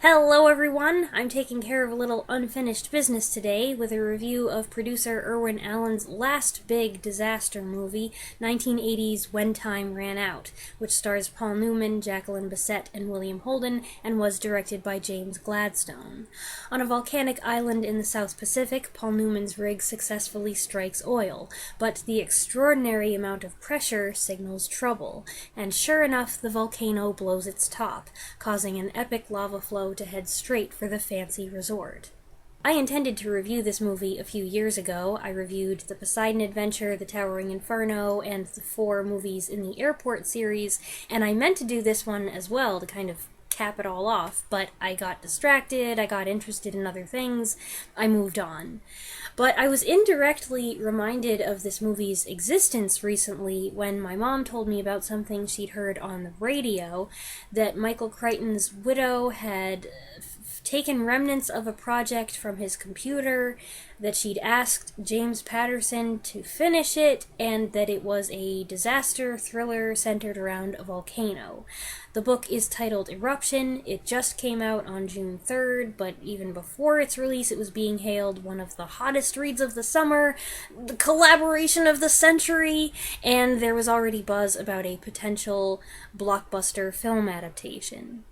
Hello everyone! I'm taking care of a little unfinished business today with a review of producer Irwin Allen's last big disaster movie, 1980's When Time Ran Out, which stars Paul Newman, Jacqueline Bisset, and William Holden, and was directed by James Gladstone. On a volcanic island in the South Pacific, Paul Newman's rig successfully strikes oil, but the extraordinary amount of pressure signals trouble, and sure enough, the volcano blows its top, causing an epic lava flow to head straight for the fancy resort. I intended to review this movie a few years ago. I reviewed The Poseidon Adventure, The Towering Inferno, and the 4 movies in the Airport series, and I meant to do this one as well to kind of cap it all off, but I got distracted, I got interested in other things, I moved on. But I was indirectly reminded of this movie's existence recently when my mom told me about something she'd heard on the radio, that Michael Crichton's widow had taken remnants of a project from his computer, that she'd asked James Patterson to finish it, and that it was a disaster thriller centered around a volcano. The book is titled Eruption. It just came out on June 3rd, but even before its release it was being hailed one of the hottest reads of the summer, the collaboration of the century, and there was already buzz about a potential blockbuster film adaptation.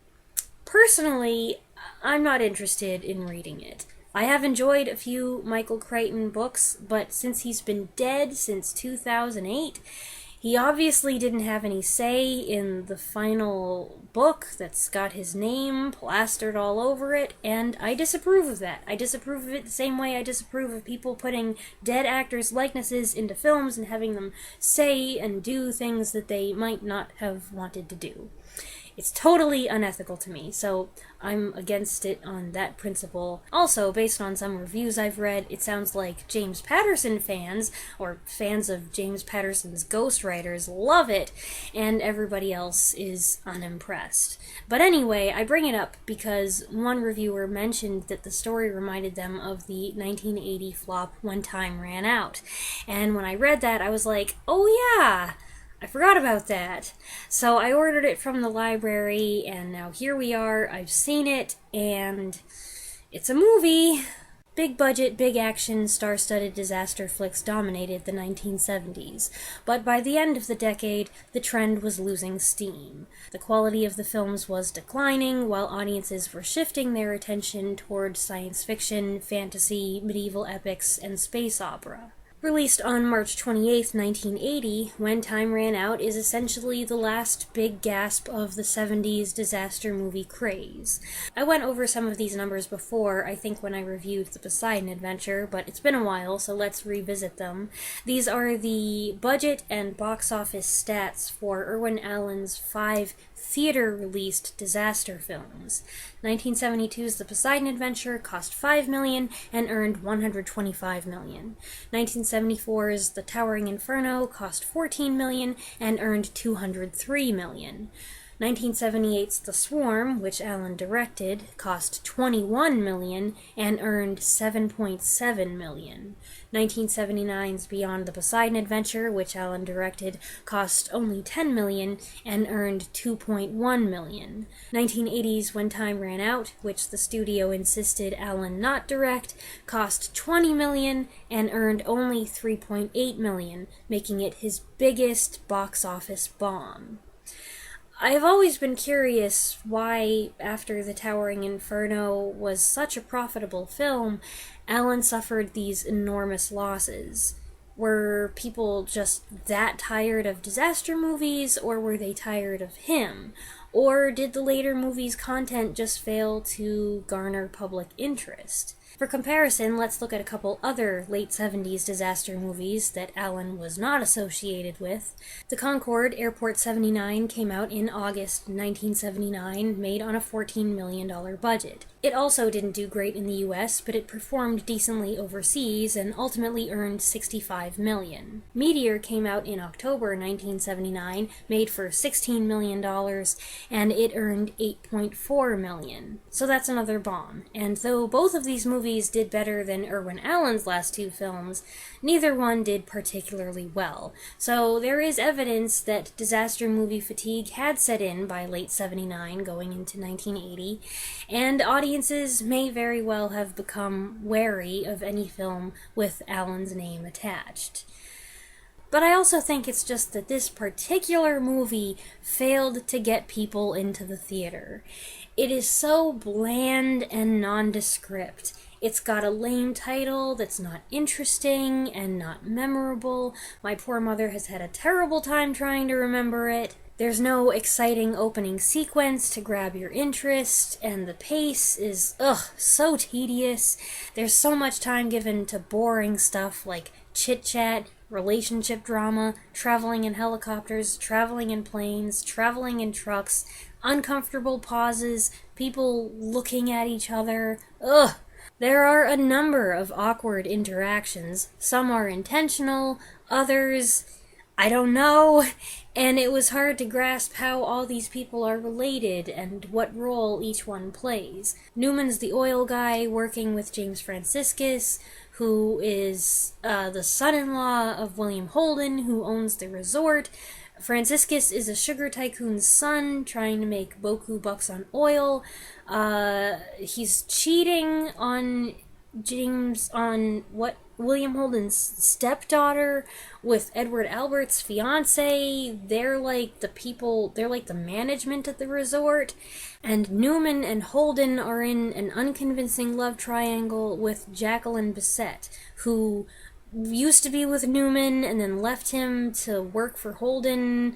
Personally, I'm not interested in reading it. I have enjoyed a few Michael Crichton books, but since he's been dead since 2008, he obviously didn't have any say in the final book that's got his name plastered all over it, and I disapprove of that. I disapprove of it the same way I disapprove of people putting dead actors' likenesses into films and having them say and do things that they might not have wanted to do. It's totally unethical to me, so I'm against it on that principle. Also, based on some reviews I've read, it sounds like James Patterson fans, or fans of James Patterson's ghostwriters, love it, and everybody else is unimpressed. But anyway, I bring it up because one reviewer mentioned that the story reminded them of the 1980 flop When Time Ran Out, and when I read that, I was like, oh yeah! I forgot about that. So I ordered it from the library, and now here we are. I've seen it, and it's a movie. Big budget, big action, star-studded disaster flicks dominated the 1970s, but by the end of the decade, the trend was losing steam. The quality of the films was declining, while audiences were shifting their attention toward science fiction, fantasy, medieval epics, and space opera. Released on March 28, 1980, When Time Ran Out is essentially the last big gasp of the 70s disaster movie craze. I went over some of these numbers before, I think when I reviewed The Poseidon Adventure, but it's been a while, so let's revisit them. These are the budget and box office stats for Irwin Allen's 5 theater-released disaster films. 1972's The Poseidon Adventure cost $5 million and earned $125 million. 1974's The Towering Inferno cost $14 million and earned $203 million. 1978's The Swarm, which Allen directed, cost $21 million and earned $7.7 million. 1979's Beyond the Poseidon Adventure, which Allen directed, cost only $10 million and earned $2.1 million. 1980's When Time Ran Out, which the studio insisted Allen not direct, cost $20 million and earned only $3.8 million, making it his biggest box office bomb. I have always been curious why, after The Towering Inferno was such a profitable film, Allen suffered these enormous losses. Were people just that tired of disaster movies, or were they tired of him? Or did the later movies' content just fail to garner public interest? For comparison, let's look at a couple other late 70s disaster movies that Allen was not associated with. The Concorde Airport 79 came out in August 1979, made on a $14 million budget. It also didn't do great in the US, but it performed decently overseas and ultimately earned $65 million. Meteor came out in October 1979, made for $16 million, and it earned $8.4 million. So that's another bomb. And though both of these movies movies did better than Irwin Allen's last two films, neither one did particularly well. So there is evidence that disaster movie fatigue had set in by late 79 going into 1980, and audiences may very well have become wary of any film with Allen's name attached. But I also think it's just that this particular movie failed to get people into the theater. It is so bland and nondescript. It's got a lame title that's not interesting and not memorable. My poor mother has had a terrible time trying to remember it. There's no exciting opening sequence to grab your interest, and the pace is, so tedious. There's so much time given to boring stuff like chit-chat, relationship drama, traveling in helicopters, traveling in planes, traveling in trucks, uncomfortable pauses, people looking at each other. There are a number of awkward interactions. Some are intentional, others, I don't know, and it was hard to grasp how all these people are related and what role each one plays. Newman's the oil guy working with James Franciscus, who is the son-in-law of William Holden, who owns the resort. Franciscus is a sugar tycoon's son trying to make boku bucks on oil. He's cheating on William Holden's stepdaughter with Edward Albert's fiance. They're like the management at the resort. And Newman and Holden are in an unconvincing love triangle with Jacqueline Bisset, who used to be with Newman and then left him to work for Holden.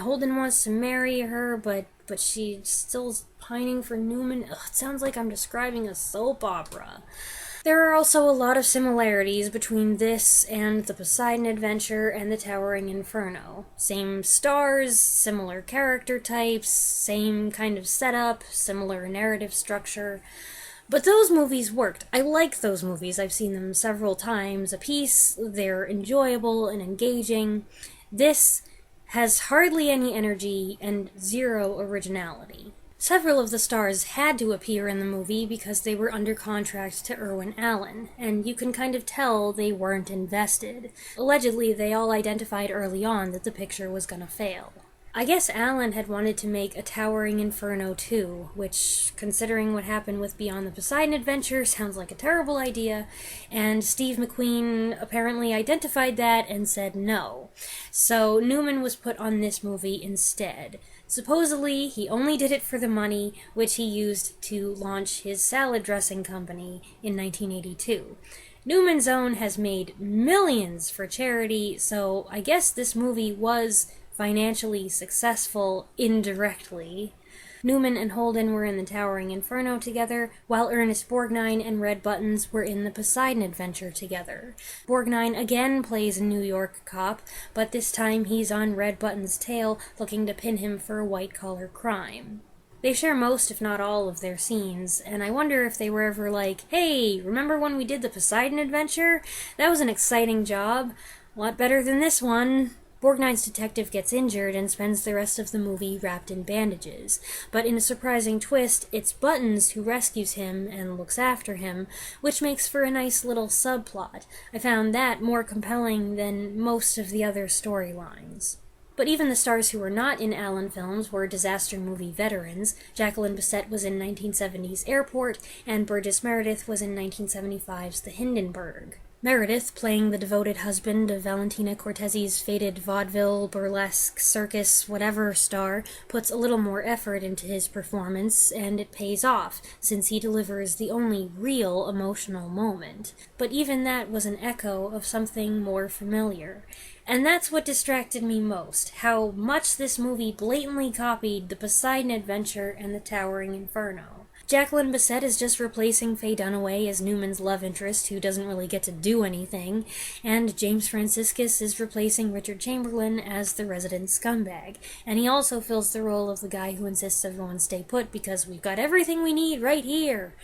Holden wants to marry her, but she's still pining for Newman. It sounds like I'm describing a soap opera. There are also a lot of similarities between this and the Poseidon Adventure and the Towering Inferno. Same stars, similar character types, same kind of setup, similar narrative structure. But those movies worked. I like those movies. I've seen them several times apiece. They're enjoyable and engaging. This has hardly any energy and zero originality. Several of the stars had to appear in the movie because they were under contract to Irwin Allen, and you can kind of tell they weren't invested. Allegedly, they all identified early on that the picture was gonna fail. I guess Allen had wanted to make a Towering Inferno 2, which, considering what happened with Beyond the Poseidon Adventure, sounds like a terrible idea, and Steve McQueen apparently identified that and said no. So Newman was put on this movie instead. Supposedly, he only did it for the money, which he used to launch his salad dressing company in 1982. Newman's Own has made millions for charity, so I guess this movie was financially successful indirectly. Newman and Holden were in the Towering Inferno together, while Ernest Borgnine and Red Buttons were in the Poseidon Adventure together. Borgnine again plays a New York cop, but this time he's on Red Buttons' tail, looking to pin him for a white-collar crime. They share most, if not all, of their scenes, and I wonder if they were ever like, "Hey, remember when we did the Poseidon Adventure? That was an exciting job. A lot better than this one." Borgnine's detective gets injured and spends the rest of the movie wrapped in bandages. But in a surprising twist, it's Buttons who rescues him and looks after him, which makes for a nice little subplot. I found that more compelling than most of the other storylines. But even the stars who were not in Allen films were disaster movie veterans. Jacqueline Bisset was in 1970's Airport, and Burgess Meredith was in 1975's The Hindenburg. Meredith, playing the devoted husband of Valentina Cortesi's fated vaudeville, burlesque, circus, whatever star, puts a little more effort into his performance, and it pays off, since he delivers the only real emotional moment. But even that was an echo of something more familiar. And that's what distracted me most, how much this movie blatantly copied the Poseidon Adventure and the Towering Inferno. Jacqueline Bisset is just replacing Faye Dunaway as Newman's love interest, who doesn't really get to do anything, and James Franciscus is replacing Richard Chamberlain as the resident scumbag, and he also fills the role of the guy who insists everyone stay put because we've got everything we need right here.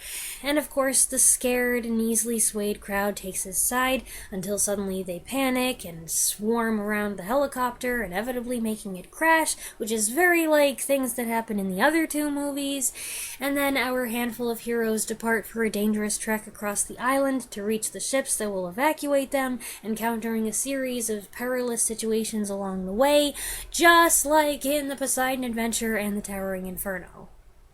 And of course, the scared and easily swayed crowd takes his side until suddenly they panic and swarm around the helicopter, inevitably making it crash, which is very like things that happen in the other two movies, and then our handful of heroes depart for a dangerous trek across the island to reach the ships that will evacuate them, encountering a series of perilous situations along the way, just like in the Poseidon Adventure and the Towering Inferno.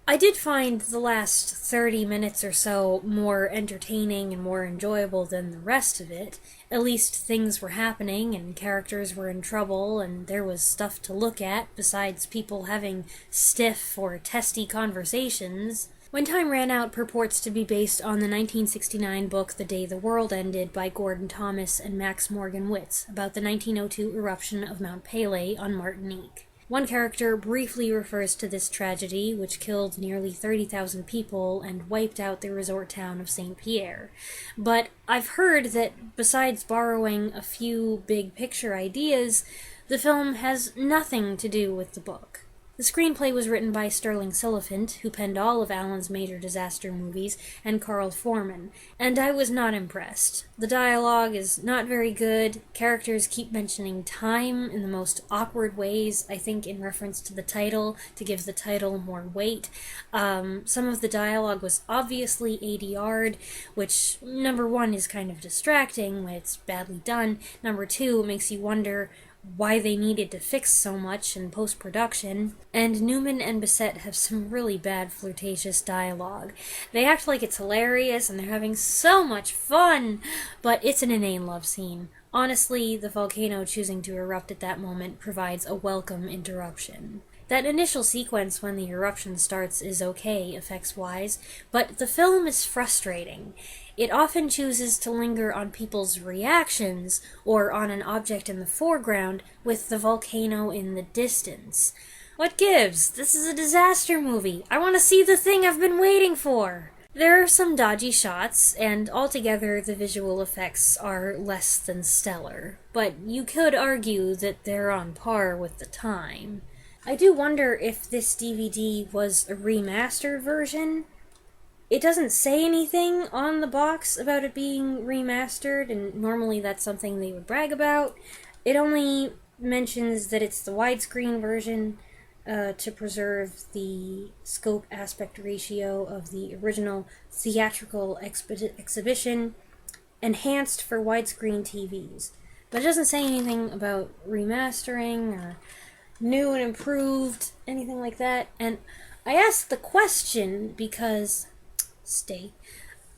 I did find the last 30 minutes or so more entertaining and more enjoyable than the rest of it. At least things were happening and characters were in trouble and there was stuff to look at besides people having stiff or testy conversations. When Time Ran Out purports to be based on the 1969 book The Day the World Ended by Gordon Thomas and Max Morgan Witz about the 1902 eruption of Mount Pelee on Martinique. One character briefly refers to this tragedy, which killed nearly 30,000 people and wiped out the resort town of St. Pierre. But I've heard that besides borrowing a few big picture ideas, the film has nothing to do with the book. The screenplay was written by Sterling Siliphant, who penned all of Allen's major disaster movies, and Carl Foreman, and I was not impressed. The dialogue is not very good, characters keep mentioning time in the most awkward ways, I think in reference to the title, to give the title more weight. Some of the dialogue was obviously ADR'd, which, number one, is kind of distracting when it's badly done. Number two, it makes you wonder why they needed to fix so much in post-production, and Newman and Bissett have some really bad flirtatious dialogue. They act like it's hilarious and they're having so much fun, but it's an inane love scene. Honestly, the volcano choosing to erupt at that moment provides a welcome interruption. That initial sequence when the eruption starts is okay, effects-wise, but the film is frustrating. It often chooses to linger on people's reactions, or on an object in the foreground, with the volcano in the distance. What gives? This is a disaster movie. I want to see the thing I've been waiting for! There are some dodgy shots, and altogether the visual effects are less than stellar, but you could argue that they're on par with the time. I do wonder if this DVD was a remastered version. It doesn't say anything on the box about it being remastered, and normally that's something they would brag about. It only mentions that it's the widescreen version to preserve the scope aspect ratio of the original theatrical exhibition, enhanced for widescreen TVs. But it doesn't say anything about remastering or new and improved, anything like that. And I asked the question because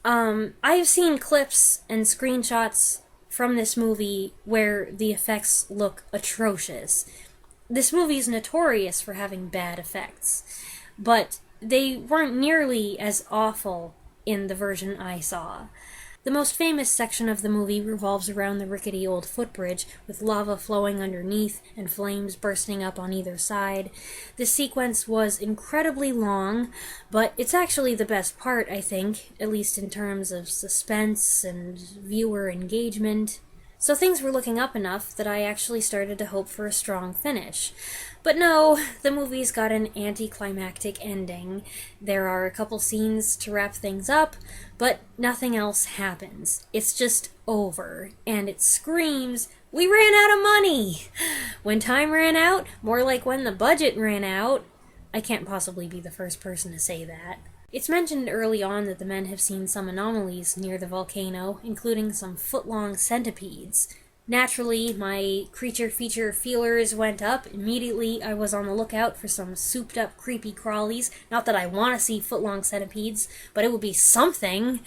I've seen clips and screenshots from this movie where the effects look atrocious. This movie is notorious for having bad effects, but they weren't nearly as awful in the version I saw. The most famous section of the movie revolves around the rickety old footbridge, with lava flowing underneath and flames bursting up on either side. This sequence was incredibly long, but it's actually the best part, I think, at least in terms of suspense and viewer engagement. So things were looking up enough that I actually started to hope for a strong finish. But no, the movie's got an anticlimactic ending. There are a couple scenes to wrap things up, but nothing else happens. It's just over, and it screams, "We ran out of money!" When time ran out, more like when the budget ran out. I can't possibly be the first person to say that. It's mentioned early on that the men have seen some anomalies near the volcano, including some foot-long centipedes. Naturally, my creature feature feelers went up. Immediately, I was on the lookout for some souped-up creepy crawlies. Not that I want to see foot-long centipedes, but it would be something.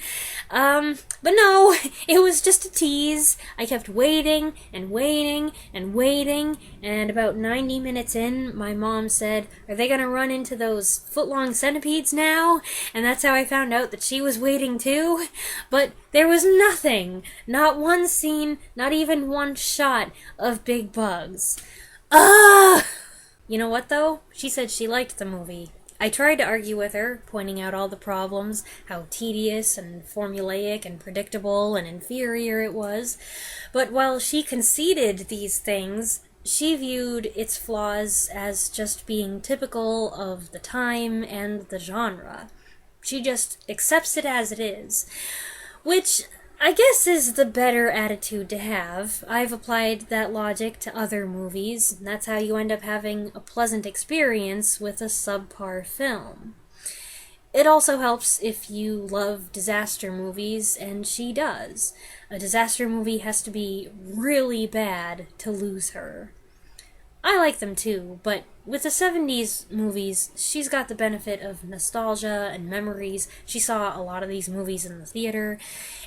But no, it was just a tease. I kept waiting and waiting and waiting, and about 90 minutes in, my mom said, "Are they gonna run into those foot-long centipedes now?" And that's how I found out that she was waiting too. But there was nothing. Not one scene, not even one shot of big bugs. Ugh! You know what, though? She said she liked the movie. I tried to argue with her, pointing out all the problems, how tedious and formulaic and predictable and inferior it was. But while she conceded these things, she viewed its flaws as just being typical of the time and the genre. She just accepts it as it is. Which I guess is the better attitude to have. I've applied that logic to other movies, and that's how you end up having a pleasant experience with a subpar film. It also helps if you love disaster movies, and she does. A disaster movie has to be really bad to lose her. I like them too, but with the 70s movies, she's got the benefit of nostalgia and memories. She saw a lot of these movies in the theater,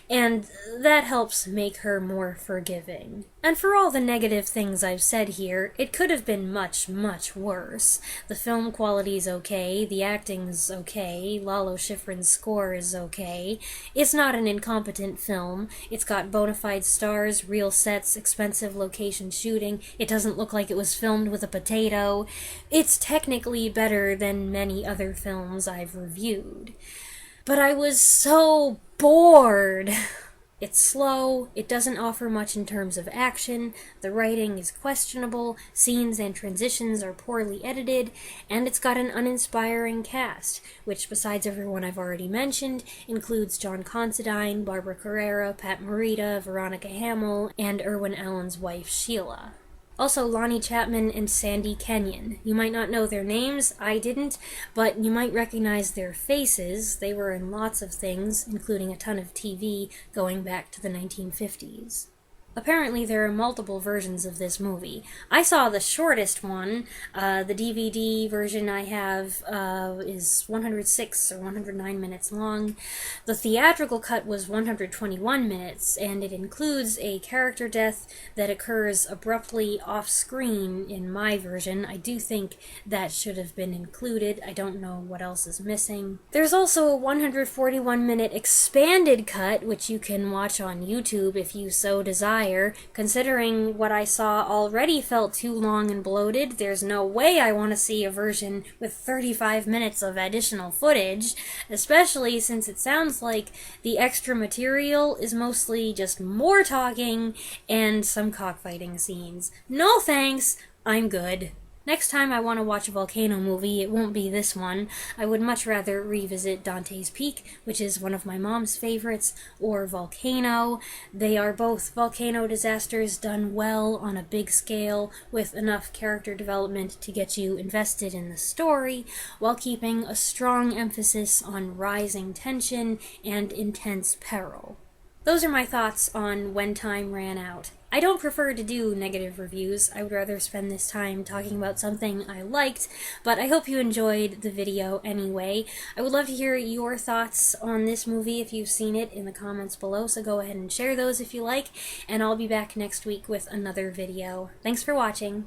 and that helps make her more forgiving. And for all the negative things I've said here, it could have been much, much worse. The film quality's okay, the acting's okay, Lalo Schifrin's score is okay. It's not an incompetent film. It's got bona fide stars, real sets, expensive location shooting. It doesn't look like it was filmed with a potato. It's technically better than many other films I've reviewed. But I was so bored! It's slow, it doesn't offer much in terms of action, the writing is questionable, scenes and transitions are poorly edited, and it's got an uninspiring cast, which, besides everyone I've already mentioned, includes John Considine, Barbara Carrera, Pat Morita, Veronica Hamill, and Irwin Allen's wife, Sheila. Also, Lonnie Chapman and Sandy Kenyon. You might not know their names, I didn't, but you might recognize their faces. They were in lots of things, including a ton of TV, going back to the 1950s. Apparently there are multiple versions of this movie. I saw the shortest one. The DVD version I have is 106 or 109 minutes long. The theatrical cut was 121 minutes, and it includes a character death that occurs abruptly off-screen in my version. I do think that should have been included. I don't know what else is missing. There's also a 141-minute expanded cut, which you can watch on YouTube if you so desire. Considering what I saw already felt too long and bloated, there's no way I want to see a version with 35 minutes of additional footage, especially since it sounds like the extra material is mostly just more talking and some cockfighting scenes. No thanks, I'm good. Next time I want to watch a volcano movie, it won't be this one. I would much rather revisit Dante's Peak, which is one of my mom's favorites, or Volcano. They are both volcano disasters done well on a big scale, with enough character development to get you invested in the story, while keeping a strong emphasis on rising tension and intense peril. Those are my thoughts on When Time Ran Out. I don't prefer to do negative reviews. I would rather spend this time talking about something I liked, but I hope you enjoyed the video anyway. I would love to hear your thoughts on this movie if you've seen it in the comments below, so go ahead and share those if you like, and I'll be back next week with another video. Thanks for watching.